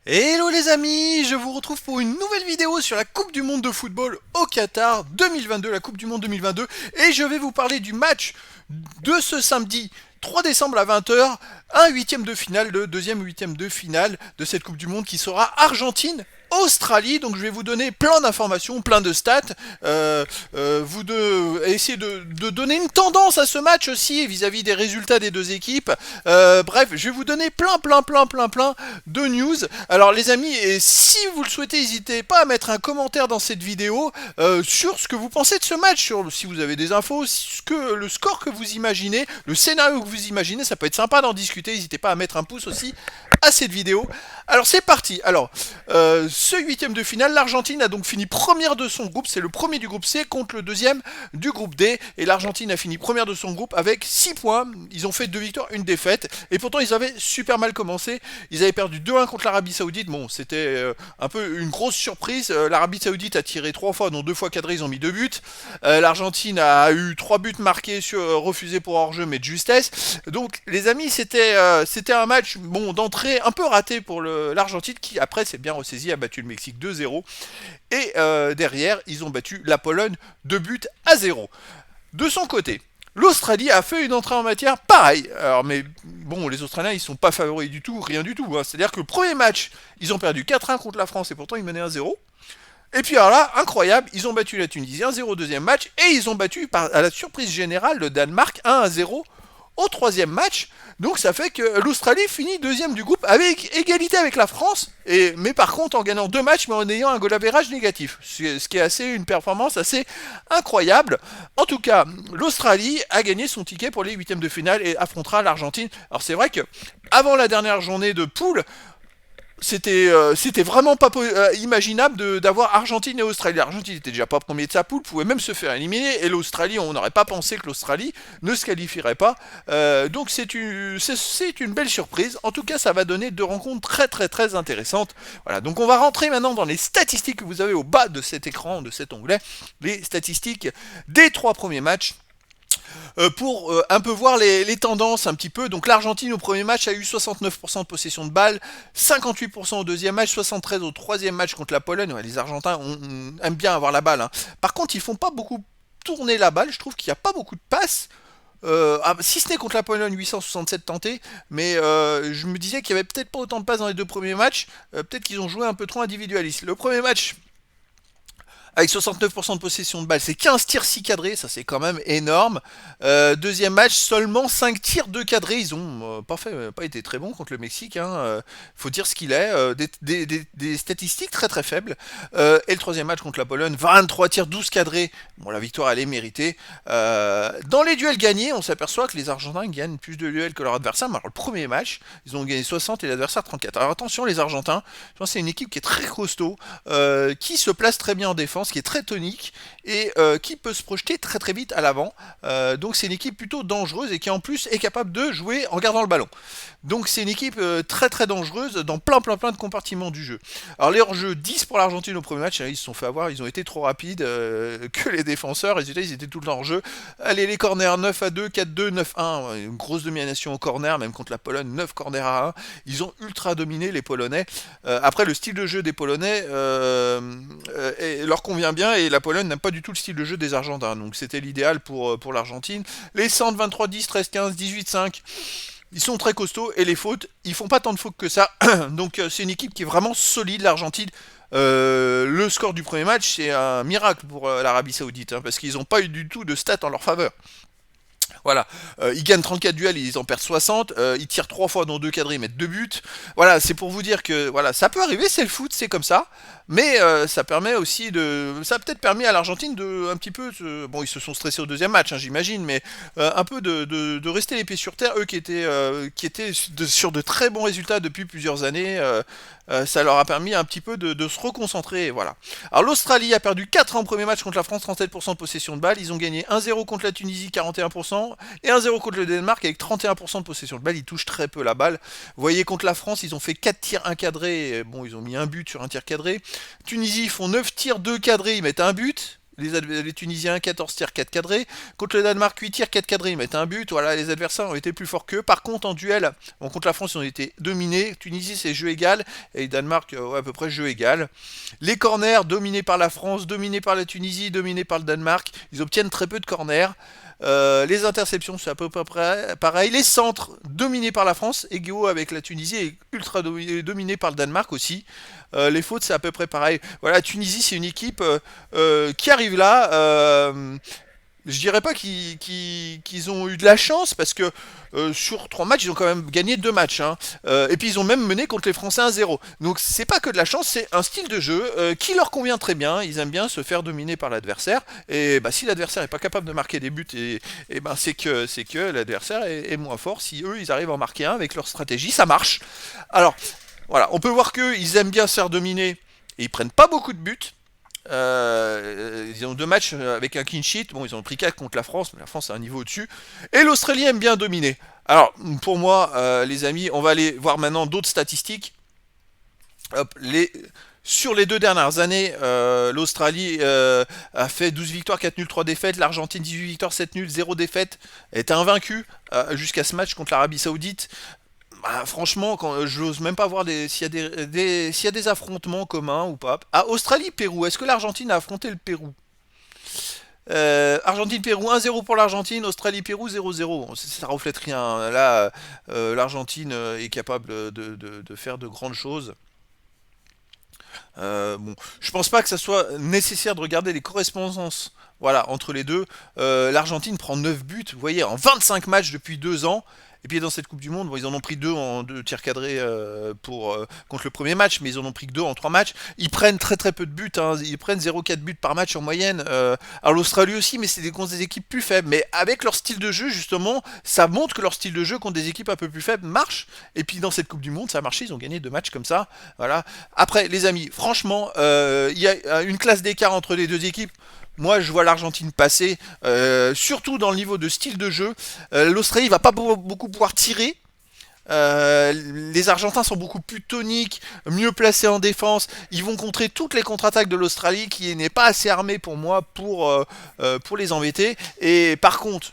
Hello les amis, je vous retrouve pour une nouvelle vidéo sur la Coupe du Monde de football au Qatar 2022, la Coupe du Monde 2022, et je vais vous parler du match de ce samedi 3 décembre à 20h, un huitième de finale, le deuxième huitième de finale de cette Coupe du Monde qui sera Argentine. Australie, donc je vais vous donner plein d'informations, plein de stats, essayer de donner une tendance à ce match aussi vis-à-vis des résultats des deux équipes. Bref, je vais vous donner plein de news. Alors les amis, et si vous le souhaitez, n'hésitez pas à mettre un commentaire dans cette vidéo sur ce que vous pensez de ce match, sur si vous avez des infos, le score que vous imaginez, le scénario que vous imaginez, ça peut être sympa d'en discuter. N'hésitez pas à mettre un pouce aussi à cette vidéo. Alors c'est parti. Alors ce huitième de finale, l'Argentine a donc fini première de son groupe. C'est le premier du groupe C contre le deuxième du groupe D. Et l'Argentine a fini première de son groupe avec 6 points. Ils ont fait 2 victoires, une défaite. Et pourtant ils avaient super mal commencé. Ils avaient perdu 2-1 contre l'Arabie Saoudite. Bon, c'était un peu une grosse surprise. L'Arabie Saoudite a tiré 3 fois, dont 2 fois cadrés, ils ont mis 2 buts. L'Argentine a eu 3 buts marqués, refusés pour hors-jeu, mais de justesse. Donc les amis, c'était un match bon d'entrée un peu raté pour l'Argentine qui après s'est bien ressaisi, a battu le Mexique 2-0 et derrière ils ont battu la Pologne 2 buts à 0. De son côté, l'Australie a fait une entrée en matière pareil. Alors mais bon, les Australiens ils sont pas favoris du tout, rien du tout. Hein. C'est-à-dire que le premier match, ils ont perdu 4-1 contre la France et pourtant ils menaient 1-0. Et puis alors là, incroyable, ils ont battu la Tunisie 1-0 au deuxième match et ils ont battu à la surprise générale le Danemark 1-0 au troisième match. Donc ça fait que l'Australie finit deuxième du groupe avec égalité avec la France, mais par contre en gagnant 2 matchs mais en ayant un goal average négatif. Ce qui est une performance assez incroyable. En tout cas, l'Australie a gagné son ticket pour les huitièmes de finale et affrontera l'Argentine. Alors c'est vrai que avant la dernière journée de poule, c'était vraiment pas imaginable d'avoir Argentine et Australie. L'Argentine était déjà pas premier de sa poule, pouvait même se faire éliminer, et l'Australie, on n'aurait pas pensé que l'Australie ne se qualifierait pas. Donc c'est une belle surprise. En tout cas, ça va donner 2 rencontres très intéressantes. Voilà, donc on va rentrer maintenant dans les statistiques que vous avez au bas de cet écran, de cet onglet, les statistiques des 3 premiers matchs pour un peu voir les tendances un petit peu. Donc l'Argentine au premier match a eu 69% de possession de balle, 58% au deuxième match, 73% au troisième match contre la Pologne. Ouais, les Argentins aiment bien avoir la balle. Hein. Par contre, ils font pas beaucoup tourner la balle. Je trouve qu'il n'y a pas beaucoup de passes. Si ce n'est contre la Pologne, 867 tentés, mais je me disais qu'il y avait peut-être pas autant de passes dans les 2 premiers matchs. Peut-être qu'ils ont joué un peu trop individualiste. Le premier match, avec 69% de possession de balle, c'est 15 tirs 6 cadrés, ça c'est quand même énorme. Deuxième match, seulement 5 tirs 2 cadrés, ils ont pas été très bons contre le Mexique, hein. Faut dire ce qu'il est, des statistiques très faibles. Et le troisième match contre la Pologne, 23 tirs 12 cadrés, bon la victoire elle est méritée. Dans les duels gagnés, on s'aperçoit que les Argentins gagnent plus de duels que leur adversaire, mais alors le premier match, ils ont gagné 60 et l'adversaire 34. Alors attention les Argentins, je pense que c'est une équipe qui est très costaud, qui se place très bien en défense, qui est très tonique et qui peut se projeter très vite à l'avant. Donc c'est une équipe plutôt dangereuse et qui en plus est capable de jouer en gardant le ballon. Donc c'est une équipe très dangereuse dans plein de compartiments du jeu. Alors les hors-jeux 10 pour l'Argentine au premier match, ils se sont fait avoir, ils ont été trop rapides que les défenseurs, résultat ils étaient tout le temps hors-jeu. Allez les corners 9-2, 4-2, 9-1, une grosse domination au corner, même contre la Pologne, 9 corners à 1. Ils ont ultra dominé les Polonais. Après le style de jeu des Polonais leur convient bien et la Pologne n'a pas du tout le style de jeu des Argentins. Donc c'était l'idéal pour l'Argentine. Les centres 23-10, 13-15, 18-5. Ils sont très costauds et les fautes, ils font pas tant de fautes que ça. Donc c'est une équipe qui est vraiment solide, l'Argentine. Le score du premier match, c'est un miracle pour l'Arabie Saoudite, hein, parce qu'ils n'ont pas eu du tout de stats en leur faveur. Voilà, ils gagnent 34 duels, ils en perdent 60, ils tirent 3 fois dans 2 cadrés, ils mettent 2 buts. Voilà, c'est pour vous dire que voilà, ça peut arriver, c'est le foot, c'est comme ça. Mais ça permet aussi de. Ça a peut-être permis à l'Argentine de un petit peu. Bon, ils se sont stressés au deuxième match, hein, j'imagine, mais un peu de rester les pieds sur terre, eux qui étaient sur de très bons résultats depuis plusieurs années. Ça leur a permis un petit peu de se reconcentrer. Voilà. Alors l'Australie a perdu 4 en premier match contre la France, 37% de possession de balle. Ils ont gagné 1-0 contre la Tunisie, 41%, et 1-0 contre le Danemark avec 31% de possession de balle. Ils touchent très peu la balle. Vous voyez, contre la France, ils ont fait 4 tirs encadrés. Bon, ils ont mis un but sur un tir cadré. Tunisie, ils font 9 tirs 2 cadrés, ils mettent un but. Les Tunisiens, 14 tirs, 4 cadrés. Contre le Danemark, 8 tirs, 4 cadrés. Ils mettent un but. Voilà, les adversaires ont été plus forts qu'eux. Par contre, en duel, bon, contre la France, ils ont été dominés. Tunisie, c'est jeu égal. Et Danemark, ouais, à peu près jeu égal. Les corners, dominés par la France, dominés par la Tunisie, dominés par le Danemark. Ils obtiennent très peu de corners. Les interceptions, c'est à peu près pareil. Les centres, dominés par la France, égaux avec la Tunisie et ultra dominés par le Danemark aussi. Les fautes, c'est à peu près pareil. Voilà, Tunisie, c'est une équipe qui arrive là. Je dirais pas qu'ils ont eu de la chance parce que sur 3 matchs, ils ont quand même gagné 2 matchs. Hein. Et puis ils ont même mené contre les Français 1-0. Donc c'est pas que de la chance, c'est un style de jeu qui leur convient très bien. Ils aiment bien se faire dominer par l'adversaire. Et bah, si l'adversaire est pas capable de marquer des buts, et ben c'est que l'adversaire est moins fort. Si eux ils arrivent à en marquer un avec leur stratégie, ça marche. Alors voilà, on peut voir qu'ils aiment bien se faire dominer et ils prennent pas beaucoup de buts. Ils ont 2 matchs avec un clean sheet. Bon, ils ont pris 4 contre la France, mais la France a un niveau au-dessus. Et l'Australie aime bien dominer. Alors, pour moi, les amis, on va aller voir maintenant d'autres statistiques. Hop, sur les 2 dernières années, l'Australie a fait 12 victoires, 4 nuls, 3 défaites. L'Argentine, 18 victoires, 7 nuls, 0 défaites. Elle était invaincue jusqu'à ce match contre l'Arabie Saoudite. Bah, franchement, je n'ose même pas voir s'il y a des affrontements communs ou pas. Ah, Australie-Pérou, est-ce que l'Argentine a affronté le Pérou? Argentine-Pérou, 1-0 pour l'Argentine, Australie-Pérou, 0-0. Bon, ça reflète rien. Là, l'Argentine est capable de faire de grandes choses. Bon, je pense pas que ça soit nécessaire de regarder les correspondances, voilà, entre les deux. L'Argentine prend 9 buts, vous voyez, en 25 matchs depuis 2 ans. Et puis dans cette Coupe du Monde, bon, ils en ont pris 2 en 2 tirs cadrés contre le premier match, mais ils en ont pris que 2 en 3 matchs. Ils prennent très très peu de buts, hein, ils prennent 0,4 buts par match en moyenne. Alors l'Australie aussi, mais c'est contre des équipes plus faibles. Mais avec leur style de jeu, justement, ça montre que leur style de jeu contre des équipes un peu plus faibles marche. Et puis dans cette Coupe du Monde, ça a marché, ils ont gagné 2 matchs comme ça. Voilà. Après, les amis, franchement, il y a une classe d'écart entre les deux équipes. Moi, je vois l'Argentine passer, surtout dans le niveau de style de jeu. L'Australie va pas beaucoup pouvoir tirer. Les Argentins sont beaucoup plus toniques, mieux placés en défense. Ils vont contrer toutes les contre-attaques de l'Australie, qui n'est pas assez armée pour moi pour les embêter. Et par contre,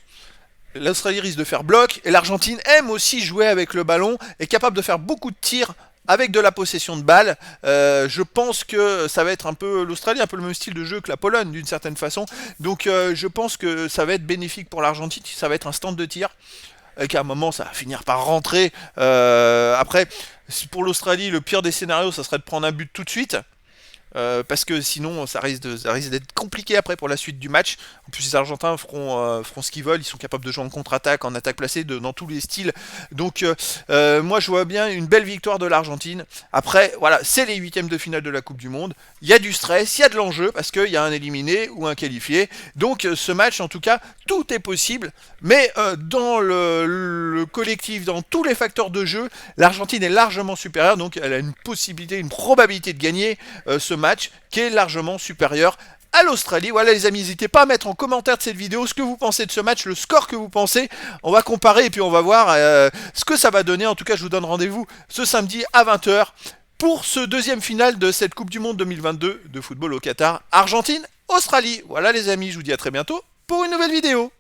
l'Australie risque de faire bloc, et l'Argentine aime aussi jouer avec le ballon, est capable de faire beaucoup de tirs avec de la possession de balle. Je pense que ça va être un peu l'Australie, un peu le même style de jeu que la Pologne d'une certaine façon. Donc je pense que ça va être bénéfique pour l'Argentine, ça va être un stand de tir. Et qu'à un moment ça va finir par rentrer. Après, pour l'Australie, le pire des scénarios, ça serait de prendre un but tout de suite. Parce que sinon ça risque d'être compliqué après pour la suite du match. En plus les Argentins feront ce qu'ils veulent, ils sont capables de jouer en contre-attaque, en attaque placée, dans tous les styles. Donc moi je vois bien une belle victoire de l'Argentine. Après voilà, c'est les 8e de finale de la Coupe du Monde. Il y a du stress, il y a de l'enjeu parce qu'il y a un éliminé ou un qualifié. Donc ce match en tout cas, tout est possible. Mais dans le collectif, dans tous les facteurs de jeu, l'Argentine est largement supérieure. Donc elle a une possibilité, une probabilité de gagner ce match qui est largement supérieur à l'Australie. Voilà les amis, n'hésitez pas à mettre en commentaire de cette vidéo ce que vous pensez de ce match, le score que vous pensez. On va comparer et puis on va voir ce que ça va donner. En tout cas, je vous donne rendez-vous ce samedi à 20h pour ce deuxième finale de cette Coupe du Monde 2022 de football au Qatar. Argentine, Australie. Voilà les amis, je vous dis à très bientôt pour une nouvelle vidéo.